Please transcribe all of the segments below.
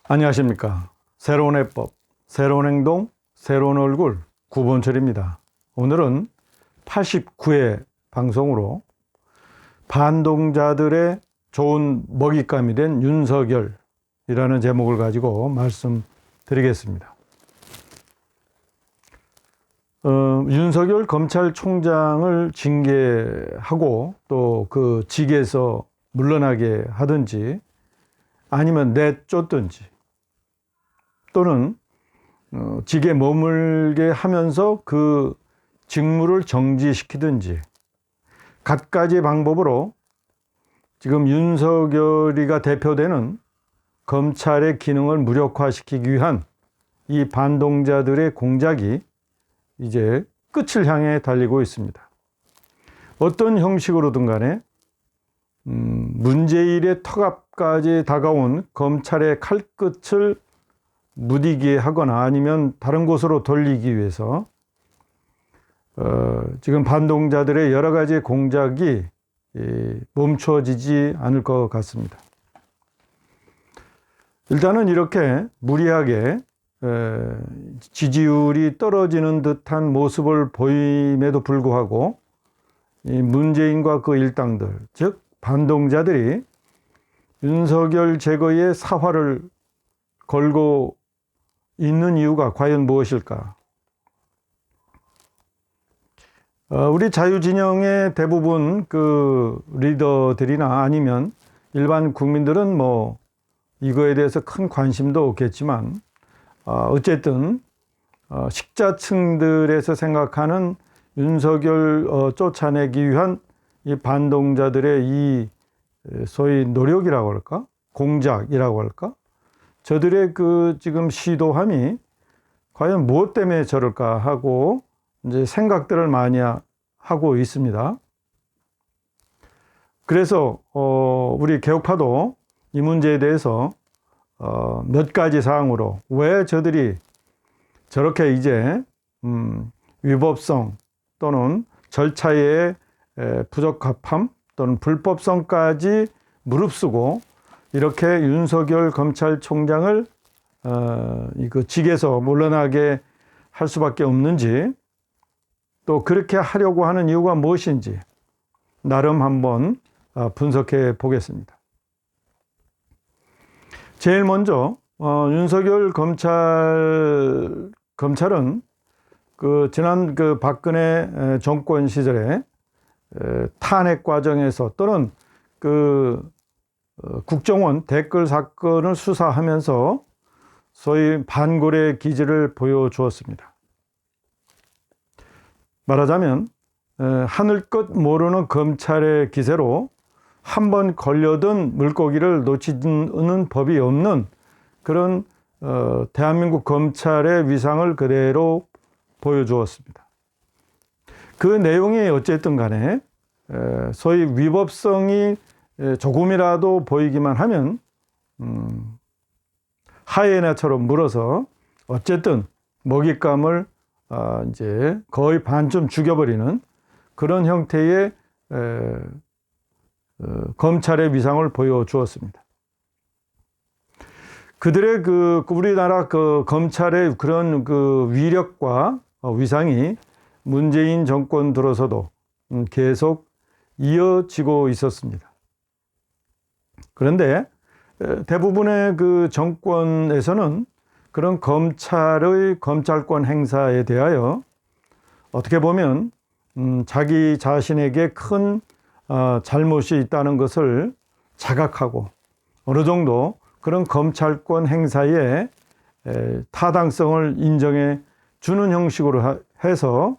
안녕하십니까. 새로운 해법, 새로운 행동, 새로운 얼굴 구본철입니다. 오늘은 89회 방송으로 반동자들의 좋은 먹잇감이 된 윤석열이라는 제목을 가지고 말씀드리겠습니다. 윤석열 검찰총장을 징계하고 또 그 직에서 물러나게 하든지 아니면 내쫓든지 또는 직에 머물게 하면서 그 직무를 정지시키든지 갖가지 방법으로 지금 윤석열이가 대표되는 검찰의 기능을 무력화시키기 위한 이 반동자들의 공작이 이제 끝을 향해 달리고 있습니다. 어떤 형식으로든 간에 문재인의 턱앞까지 다가온 검찰의 칼끝을 무디게 하거나 아니면 다른 곳으로 돌리기 위해서 지금 반동자들의 여러 가지 공작이 멈춰지지 않을 것 같습니다. 일단은 이렇게 무리하게 지지율이 떨어지는 듯한 모습을 보임에도 불구하고 이 문재인과 그 일당들, 즉 반동자들이 윤석열 제거에 사활을 걸고 있는 이유가 과연 무엇일까? 우리 자유진영의 대부분 그 리더들이나 아니면 일반 국민들은 뭐 이거에 대해서 큰 관심도 없겠지만 어쨌든 식자층들에서 생각하는 윤석열 쫓아내기 위한 이 반동자들의 이 소위 노력이라고 할까? 공작이라고 할까? 저들의 그 지금 시도함이 과연 무엇 때문에 저럴까 하고 이제 생각들을 많이 하고 있습니다. 그래서 우리 개혁파도 이 문제에 대해서 몇 가지 사항으로 왜 저들이 저렇게 이제 위법성 또는 절차의 부적합함 또는 불법성까지 무릅쓰고 이렇게 윤석열 검찰총장을 그 직에서 물러나게 할 수밖에 없는지 또 그렇게 하려고 하는 이유가 무엇인지 나름 한번 분석해 보겠습니다. 제일 먼저 윤석열 검찰은 그 지난 그 박근혜 정권 시절에 탄핵 과정에서 또는 그 국정원 댓글 사건을 수사하면서 소위 반고래 기질을 보여주었습니다. 말하자면 하늘 끝 모르는 검찰의 기세로 한번 걸려든 물고기를 놓치는 법이 없는 그런 대한민국 검찰의 위상을 그대로 보여주었습니다. 그 내용이 어쨌든 간에 소위 위법성이 조금이라도 보이기만 하면 하이에나처럼 물어서 어쨌든 먹잇감을 이제 거의 반쯤 죽여버리는 그런 형태의 검찰의 위상을 보여주었습니다. 그들의 그 우리나라 그 검찰의 그런 그 위력과 위상이 문재인 정권 들어서도 계속 이어지고 있었습니다. 그런데 대부분의 그 정권에서는 그런 검찰의 검찰권 행사에 대하여 어떻게 보면 자기 자신에게 큰 잘못이 있다는 것을 자각하고 어느 정도 그런 검찰권 행사에 타당성을 인정해 주는 형식으로 해서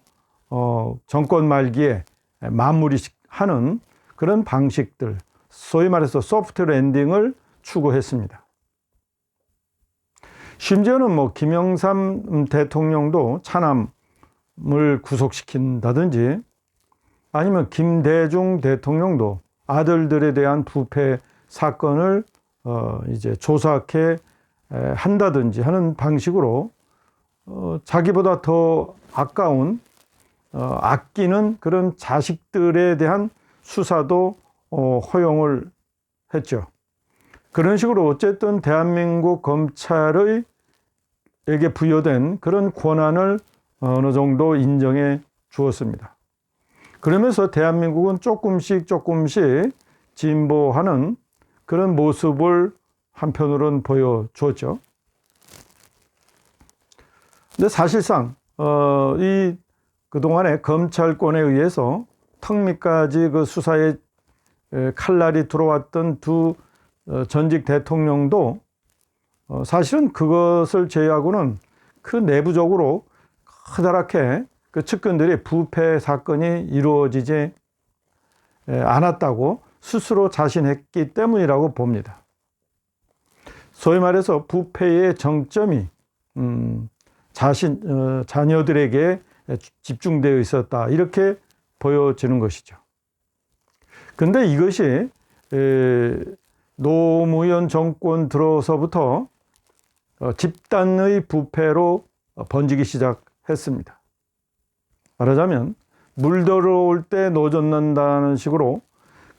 정권 말기에 마무리하는 그런 방식들, 소위 말해서 소프트 랜딩을 추구했습니다. 심지어는 뭐 김영삼 대통령도 차남을 구속시킨다든지 아니면 김대중 대통령도 아들들에 대한 부패 사건을 이제 조사케 한다든지 하는 방식으로 자기보다 더 아까운 아끼는 그런 자식들에 대한 수사도 허용을 했죠. 그런 식으로 어쨌든 대한민국 검찰의 에게 부여된 그런 권한을 어느 정도 인정해 주었습니다. 그러면서 대한민국은 조금씩 진보하는 그런 모습을 한편으로는 보여주었죠. 근데 사실상 이 그동안에 검찰권에 의해서 턱 밑까지 그 수사에 칼날이 들어왔던 두 전직 대통령도 사실은 그것을 제외하고는 그 내부적으로 커다랗게 그 측근들이 부패 사건이 이루어지지 않았다고 스스로 자신했기 때문이라고 봅니다. 소위 말해서 부패의 정점이 자녀들에게 집중되어 있었다, 이렇게 보여지는 것이죠. 근데 이것이 노무현 정권 들어서부터 집단의 부패로 번지기 시작했습니다. 말하자면 물 들어올 때 노젓는다는 식으로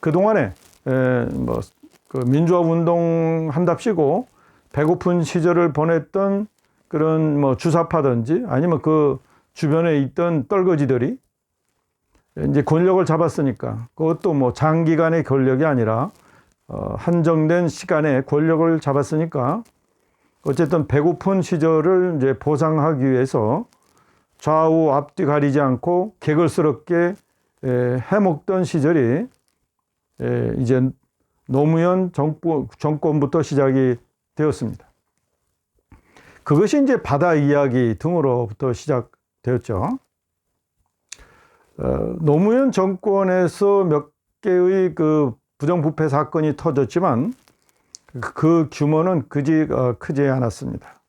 그동안에 그 민주화 운동 한답시고 배고픈 시절을 보냈던 그런 주사파든지 아니면 그 주변에 있던 떨거지들이 이제 권력을 잡았으니까, 그것도 장기간의 권력이 아니라 한정된 시간에 권력을 잡았으니까 어쨌든 배고픈 시절을 이제 보상하기 위해서 좌우 앞뒤 가리지 않고 개걸스럽게 해먹던 시절이 이제 노무현 정권부터 시작이 되었습니다. 그것이 이제 바다 이야기 등으로부터 시작되었죠. 노무현 정권에서 몇 개의 그 부정부패 사건이 터졌지만 그 규모는 그지 크지 않았습니다.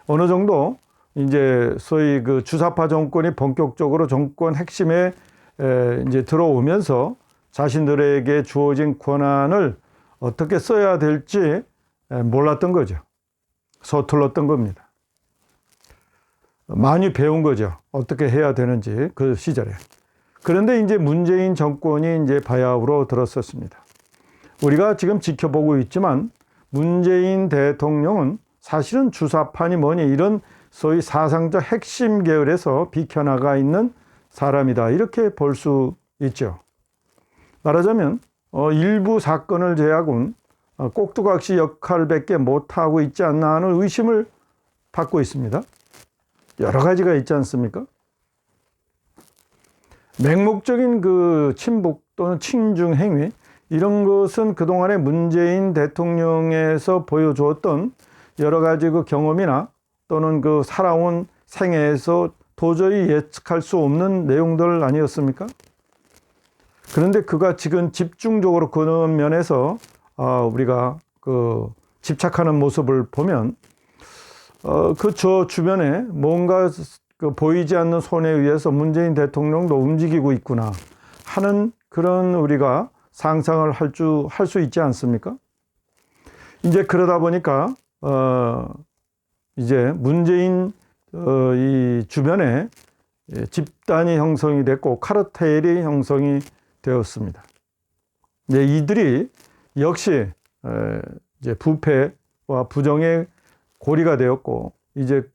어느 정도 이제 소위 그 주사파 정권이 본격적으로 정권 핵심에 이제 들어오면서 자신들에게 주어진 권한을 어떻게 써야 될지 몰랐던 거죠. 서툴렀던 겁니다. 많이 배운 거죠. 어떻게 해야 되는지 그 시절에. 그런데 이제 문재인 정권이 이제 바야흐로 들었었습니다. 우리가 지금 지켜보고 있지만 문재인 대통령은 사실은 주사파니 뭐니 이런 소위 사상적 핵심 계열에서 비켜나가 있는 사람이다, 이렇게 볼 수 있죠. 말하자면 일부 사건을 제외하고는 꼭두각시 역할밖에 못하고 있지 않나 하는 의심을 받고 있습니다. 여러 가지가 있지 않습니까? 맹목적인 그 친북 또는 친중 행위, 이런 것은 그동안에 문재인 대통령에서 보여주었던 여러 가지 그 경험이나 또는 그 살아온 생애에서 도저히 예측할 수 없는 내용들 아니었습니까? 그런데 그가 지금 집중적으로 그런 면에서 우리가 그 집착하는 모습을 보면 저 주변에 뭔가 그 보이지 않는 손에 의해서 문재인 대통령도 움직이고 있구나 하는 그런 우리가 상상을 할 수 있지 않습니까? 이제 그러다 보니까 이제 문재인 이 주변에 집단이 형성이 됐고 카르텔이 형성이 되었습니다. 이제 이들이 역시 이제 부패와 부정의 고리가 되었고 이제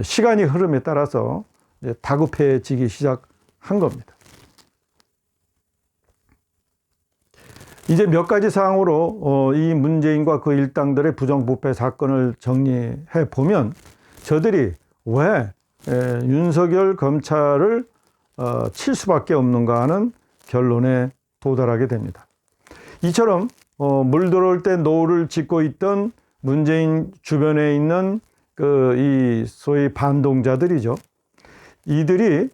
시간이 흐름에 따라서 이제 다급해지기 시작한 겁니다. 이제 몇 가지 사항으로 이 문재인과 그 일당들의 부정부패 사건을 정리해 보면 저들이 왜 윤석열 검찰을 칠 수밖에 없는가 하는 결론에 도달하게 됩니다. 이처럼 물 들어올 때 노를 짓고 있던 문재인 주변에 있는 이 소위 반동자들이죠. 이들이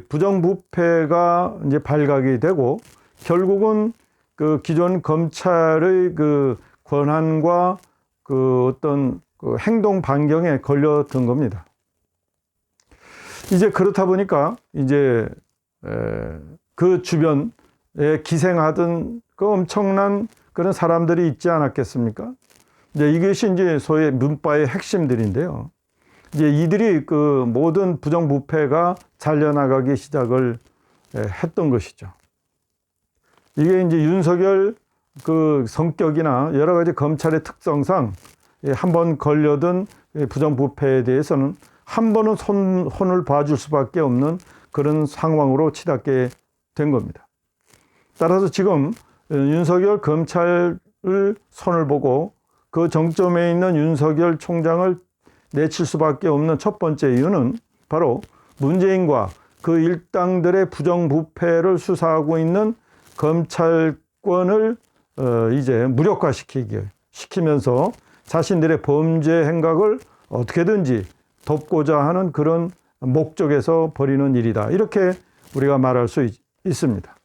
부정부패가 이제 발각이 되고 결국은 그 기존 검찰의 그 권한과 그 어떤 그 행동 반경에 걸려든 겁니다. 이제 그렇다 보니까 이제 그 주변에 기생하던 그 엄청난 그런 사람들이 있지 않았겠습니까? 이제 이것이 이제 소위 문파의 핵심들인데요. 이제 이들이 그 모든 부정부패가 잘려나가기 시작을 했던 것이죠. 이게 이제 윤석열 그 성격이나 여러 가지 검찰의 특성상 한번 걸려든 부정부패에 대해서는 한 번은 손을 봐줄 수밖에 없는 그런 상황으로 치닫게 된 겁니다. 따라서 지금 윤석열 검찰을 손을 보고 그 정점에 있는 윤석열 총장을 내칠 수밖에 없는 첫 번째 이유는 바로 문재인과 그 일당들의 부정부패를 수사하고 있는 검찰권을 이제 무력화시키면서 자신들의 범죄 행각을 어떻게든지 덮고자 하는 그런 목적에서 벌이는 일이다. 이렇게 우리가 말할 수 있습니다.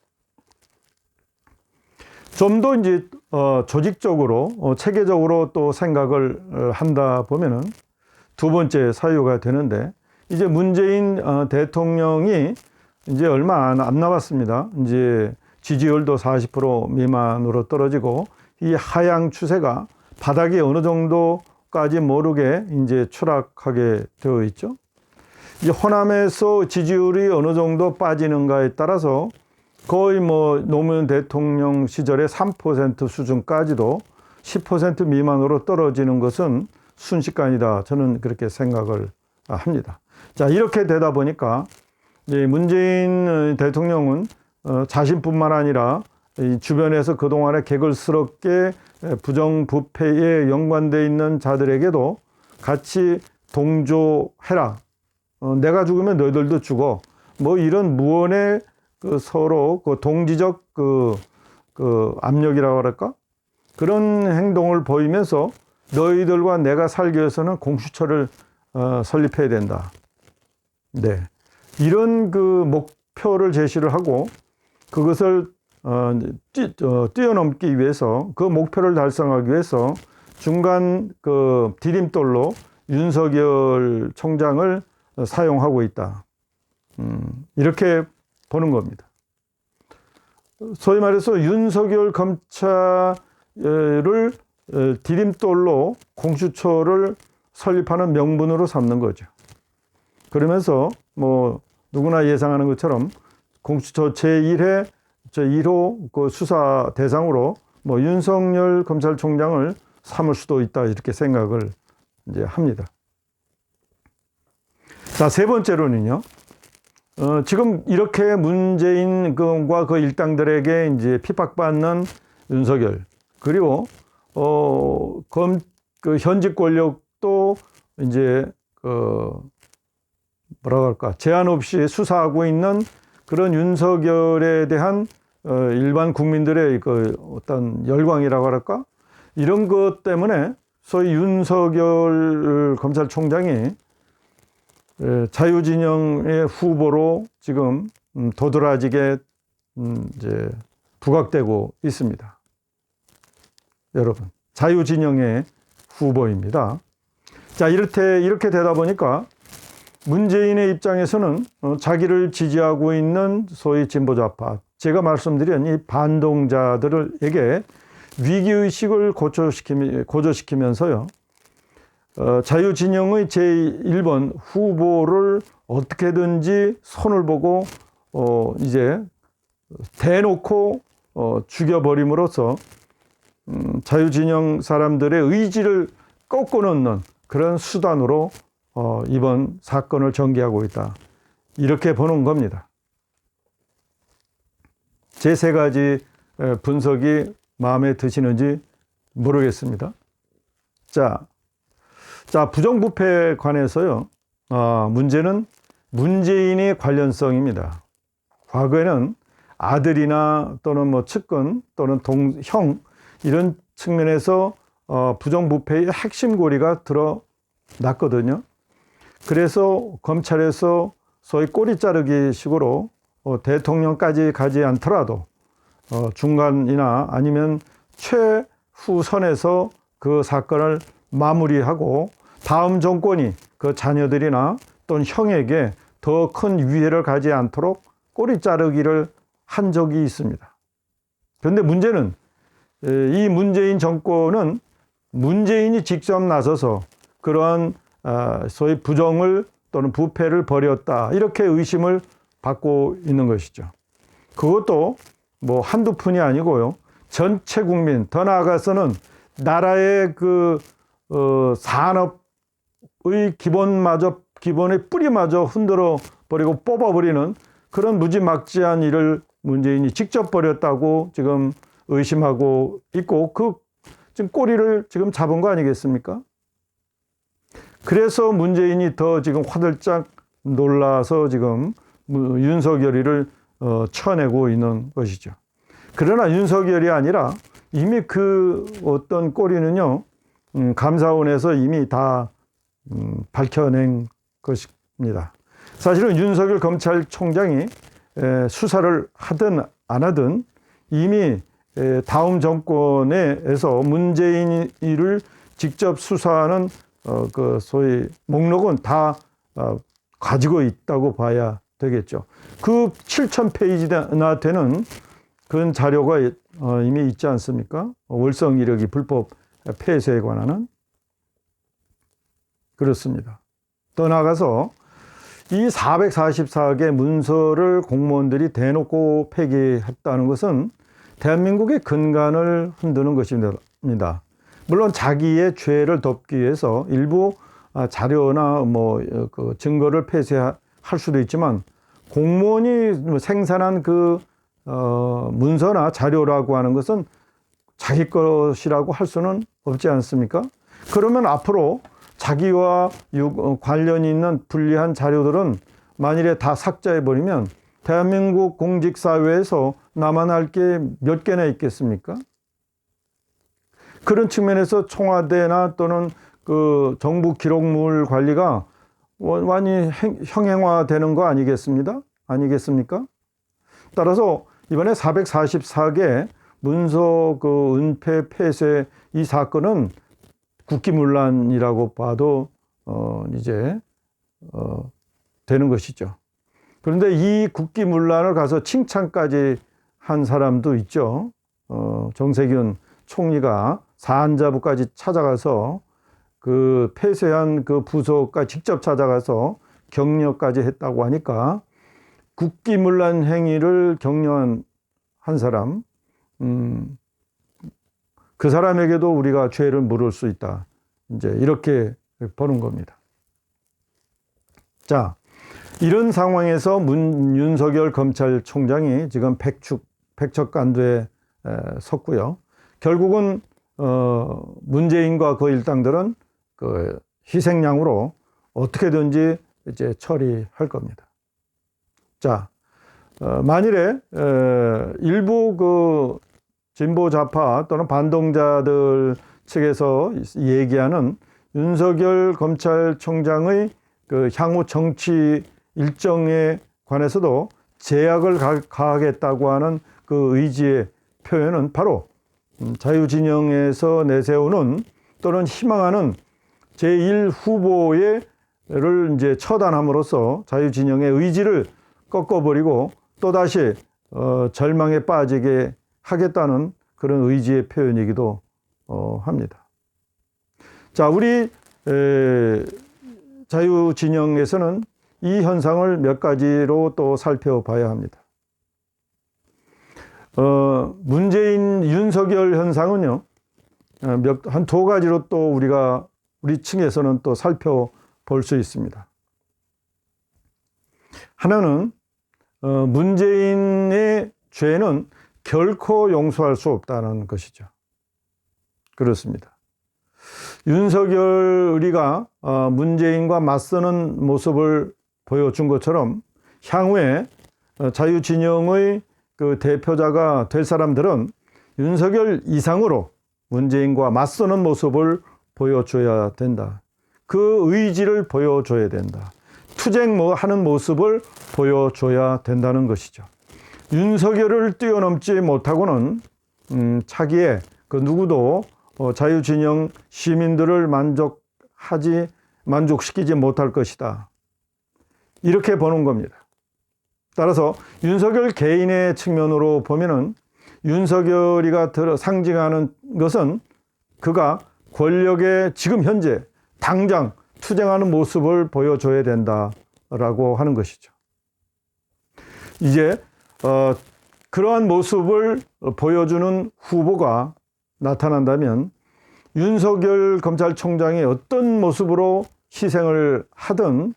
좀 더 이제 조직적으로 체계적으로 또 생각을 한다 보면은 두 번째 사유가 되는데, 이제 문재인 대통령이 이제 얼마 안 남았습니다. 이제 지지율도 40% 미만으로 떨어지고 이 하향 추세가 바닥이 어느 정도까지 모르게 이제 추락하게 되어 있죠. 이 호남에서 지지율이 어느 정도 빠지는가에 따라서 거의 뭐 노무현 대통령 시절의 3% 수준까지도 10% 미만으로 떨어지는 것은 순식간이다. 저는 그렇게 생각을 합니다. 자, 이렇게 되다 보니까 이제 문재인 대통령은 자신뿐만 아니라 주변에서 그동안에 개걸스럽게 부정부패에 연관되어 있는 자들에게도 같이 동조해라. 내가 죽으면 너희들도 죽어. 뭐 이런 무언의 서로 동지적 압력이라고 할까? 그런 행동을 보이면서 너희들과 내가 살기 위해서는 공수처를 설립해야 된다. 네. 이런 목표를 제시를 하고 그것을 뛰어넘기 위해서, 그 목표를 달성하기 위해서 중간 디딤돌로 윤석열 총장을 사용하고 있다. 이렇게 보는 겁니다. 소위 말해서 윤석열 검찰을 디딤돌로 공수처를 설립하는 명분으로 삼는 거죠. 그러면서 뭐 누구나 예상하는 것처럼 공수처 제1회, 제1호 그 수사 대상으로 뭐 윤석열 검찰총장을 삼을 수도 있다, 이렇게 생각을 이제 합니다. 자, 세 번째로는요. 지금 이렇게 문재인과 그 일당들에게 이제 핍박받는 윤석열, 그리고 현직 권력도 이제 뭐라고 할까, 제한 없이 수사하고 있는 그런 윤석열에 대한 일반 국민들의 어떤 열광이라고 할까, 이런 것 때문에 소위 윤석열 검찰총장이 자유진영의 후보로 지금 도드라지게 이제 부각되고 있습니다. 여러분, 자유진영의 후보입니다. 자, 이렇게 되다 보니까 문재인의 입장에서는 자기를 지지하고 있는 소위 진보좌파, 제가 말씀드린 이 반동자들에게 위기의식을 고조시키면서요, 자유진영의 제1번 후보를 어떻게든지 손을 보고 이제 대놓고 죽여버림으로써 자유진영 사람들의 의지를 꺾어놓는 그런 수단으로 이번 사건을 전개하고 있다, 이렇게 보는 겁니다. 제 세 가지 분석이 마음에 드시는지 모르겠습니다. 자, 부정부패에 관해서요, 문제는 문재인의 관련성입니다. 과거에는 아들이나 또는 뭐 측근 또는 형, 이런 측면에서 부정부패의 핵심 고리가 드러났거든요. 그래서 검찰에서 소위 꼬리 자르기 식으로 대통령까지 가지 않더라도 중간이나 아니면 최후선에서 그 사건을 마무리하고 다음 정권이 그 자녀들이나 또는 형에게 더 큰 위해를 가지 않도록 꼬리 자르기를 한 적이 있습니다. 그런데 문제는 이 문재인 정권은 문재인이 직접 나서서 그러한 소위 부정을 또는 부패를 벌였다, 이렇게 의심을 받고 있는 것이죠. 그것도 뭐 한두 푼이 아니고요, 전체 국민, 더 나아가서는 나라의 산업의 기본의 뿌리마저 흔들어 버리고 뽑아버리는 그런 무지막지한 일을 문재인이 직접 벌였다고 지금 의심하고 있고, 지금 꼬리를 지금 잡은 거 아니겠습니까? 그래서 문재인이 더 지금 화들짝 놀라서 지금 윤석열이를 쳐내고 있는 것이죠. 그러나 윤석열이 아니라 이미 어떤 꼬리는요, 감사원에서 이미 다 밝혀낸 것입니다. 사실은 윤석열 검찰총장이 수사를 하든 안 하든 이미 다음 정권에서 문재인을 직접 수사하는 소위 목록은 다 가지고 있다고 봐야 되겠죠. 7,000페이지나 되는 그런 자료가 이미 있지 않습니까? 월성 이력이 불법 폐쇄에 관한. 그렇습니다. 더 나아가서 이 444개 문서를 공무원들이 대놓고 폐기했다는 것은 대한민국의 근간을 흔드는 것입니다. 물론 자기의 죄를 덮기 위해서 일부 자료나 증거를 폐쇄할 수도 있지만, 공무원이 생산한 문서나 자료라고 하는 것은 자기 것이라고 할 수는 없지 않습니까? 그러면 앞으로 자기와 관련이 있는 불리한 자료들은 만일에 다 삭제해버리면 대한민국 공직사회에서 남아날 게 몇 개나 있겠습니까? 그런 측면에서 청와대나 또는 정부 기록물 관리가 완전히 형행화되는 거 아니겠습니까? 따라서 이번에 444개 문서 은폐 폐쇄 이 사건은 국기문란이라고 봐도 이제 되는 것이죠. 그런데 이 국기문란을 가서 칭찬까지 한 사람도 있죠. 정세균 총리가 사안자부까지 찾아가서 폐쇄한 부서까지 직접 찾아가서 격려까지 했다고 하니까 국기문란 행위를 격려한 한 사람, 그 사람에게도 우리가 죄를 물을 수 있다. 이제 이렇게 보는 겁니다. 자, 이런 상황에서 윤석열 검찰총장이 지금 백척간도에 섰고요. 결국은 문재인과 그 일당들은 희생양으로 어떻게든지 이제 처리할 겁니다. 자, 만일에 일부 진보 좌파 또는 반동자들 측에서 얘기하는 윤석열 검찰총장의 향후 정치 일정에 관해서도 제약을 가하겠다고 하는 의지의 표현은 바로 자유진영에서 내세우는 또는 희망하는 제1후보를 이제 처단함으로써 자유진영의 의지를 꺾어버리고 또다시 절망에 빠지게 하겠다는 그런 의지의 표현이기도 합니다. 자, 우리 자유진영에서는 이 현상을 몇 가지로 또 살펴봐야 합니다. 윤석열 현상은요, 한 두 가지로 또 우리 층에서는 또 살펴볼 수 있습니다. 하나는, 문재인의 죄는 결코 용서할 수 없다는 것이죠. 그렇습니다. 윤석열이가 문재인과 맞서는 모습을 보여준 것처럼 향후에 자유진영의 대표자가 될 사람들은 윤석열 이상으로 문재인과 맞서는 모습을 보여줘야 된다. 그 의지를 보여줘야 된다. 투쟁하는 모습을 보여줘야 된다는 것이죠. 윤석열을 뛰어넘지 못하고는 차기에 누구도 자유진영 시민들을 만족시키지 못할 것이다. 이렇게 보는 겁니다. 따라서 윤석열 개인의 측면으로 보면은 윤석열이가 상징하는 것은 그가 권력에 지금 현재 당장 투쟁하는 모습을 보여줘야 된다라고 하는 것이죠. 이제 그러한 모습을 보여주는 후보가 나타난다면 윤석열 검찰총장이 어떤 모습으로 희생을 하든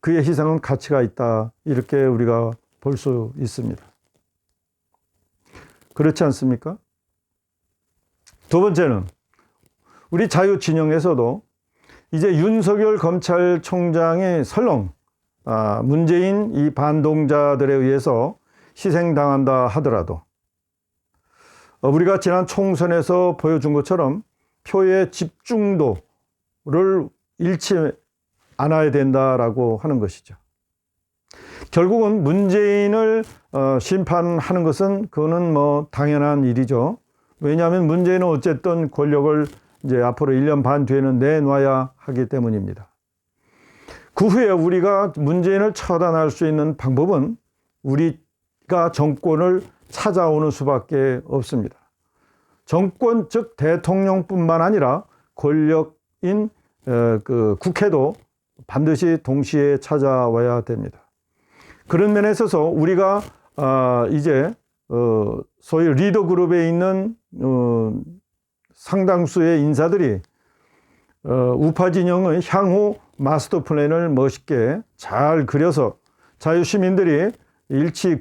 그의 희생은 가치가 있다, 이렇게 우리가 볼 수 있습니다. 그렇지 않습니까? 두 번째는 우리 자유진영에서도 이제 윤석열 검찰총장이 설령 문재인 이 반동자들에 의해서 희생당한다 하더라도 우리가 지난 총선에서 보여준 것처럼 표의 집중도를 잃지 않아야 된다라고 하는 것이죠. 결국은 문재인을 심판하는 것은 그거는 뭐 당연한 일이죠. 왜냐하면 문재인은 어쨌든 권력을 이제 앞으로 1년 반 뒤에는 내놔야 하기 때문입니다. 그 후에 우리가 문재인을 처단할 수 있는 방법은 우리가 정권을 찾아오는 수밖에 없습니다. 정권, 즉 대통령뿐만 아니라 권력인 그 국회도 반드시 동시에 찾아와야 됩니다. 그런 면에 있어서 우리가 이제 소위 리더 그룹에 있는 상당수의 인사들이 우파 진영의 향후 마스터 플랜을 멋있게 잘 그려서 자유시민들이 일치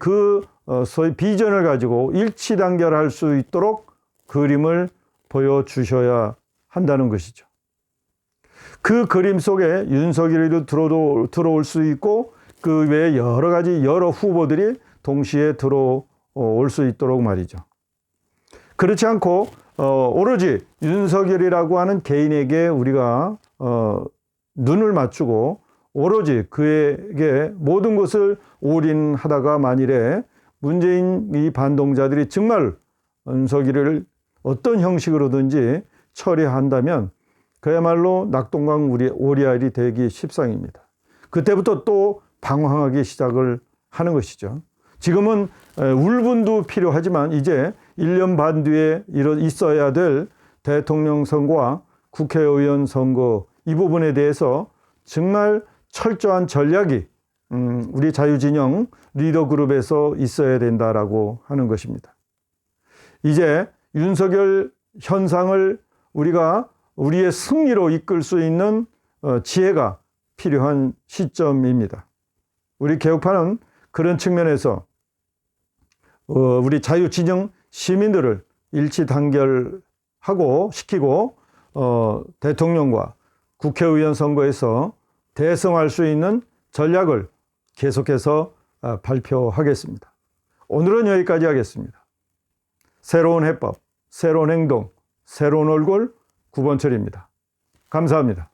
소위 비전을 가지고 일치 단결할 수 있도록 그림을 보여주셔야 한다는 것이죠. 그 그림 속에 윤석열이도 들어올 수 있고 그 외에 여러 후보들이 동시에 들어올 수 있도록 말이죠. 그렇지 않고 오로지 윤석열이라고 하는 개인에게 우리가 눈을 맞추고 오로지 그에게 모든 것을 올인하다가 만일에 문재인 이 반동자들이 정말 윤석열을 어떤 형식으로든지 처리한다면 그야말로 낙동강 오리알이 되기 십상입니다. 그때부터 또 방황하기 시작을 하는 것이죠. 지금은 울분도 필요하지만 이제 1년 반 뒤에 있어야 될 대통령 선거와 국회의원 선거, 이 부분에 대해서 정말 철저한 전략이 우리 자유진영 리더그룹에서 있어야 된다라고 하는 것입니다. 이제 윤석열 현상을 우리가 우리의 승리로 이끌 수 있는 지혜가 필요한 시점입니다. 우리 개혁파는 그런 측면에서 우리 자유진영 시민들을 일치 단결하고 시키고 대통령과 국회의원 선거에서 대성할 수 있는 전략을 계속해서 발표하겠습니다. 오늘은 여기까지 하겠습니다. 새로운 해법, 새로운 행동, 새로운 얼굴 구본철입니다. 감사합니다.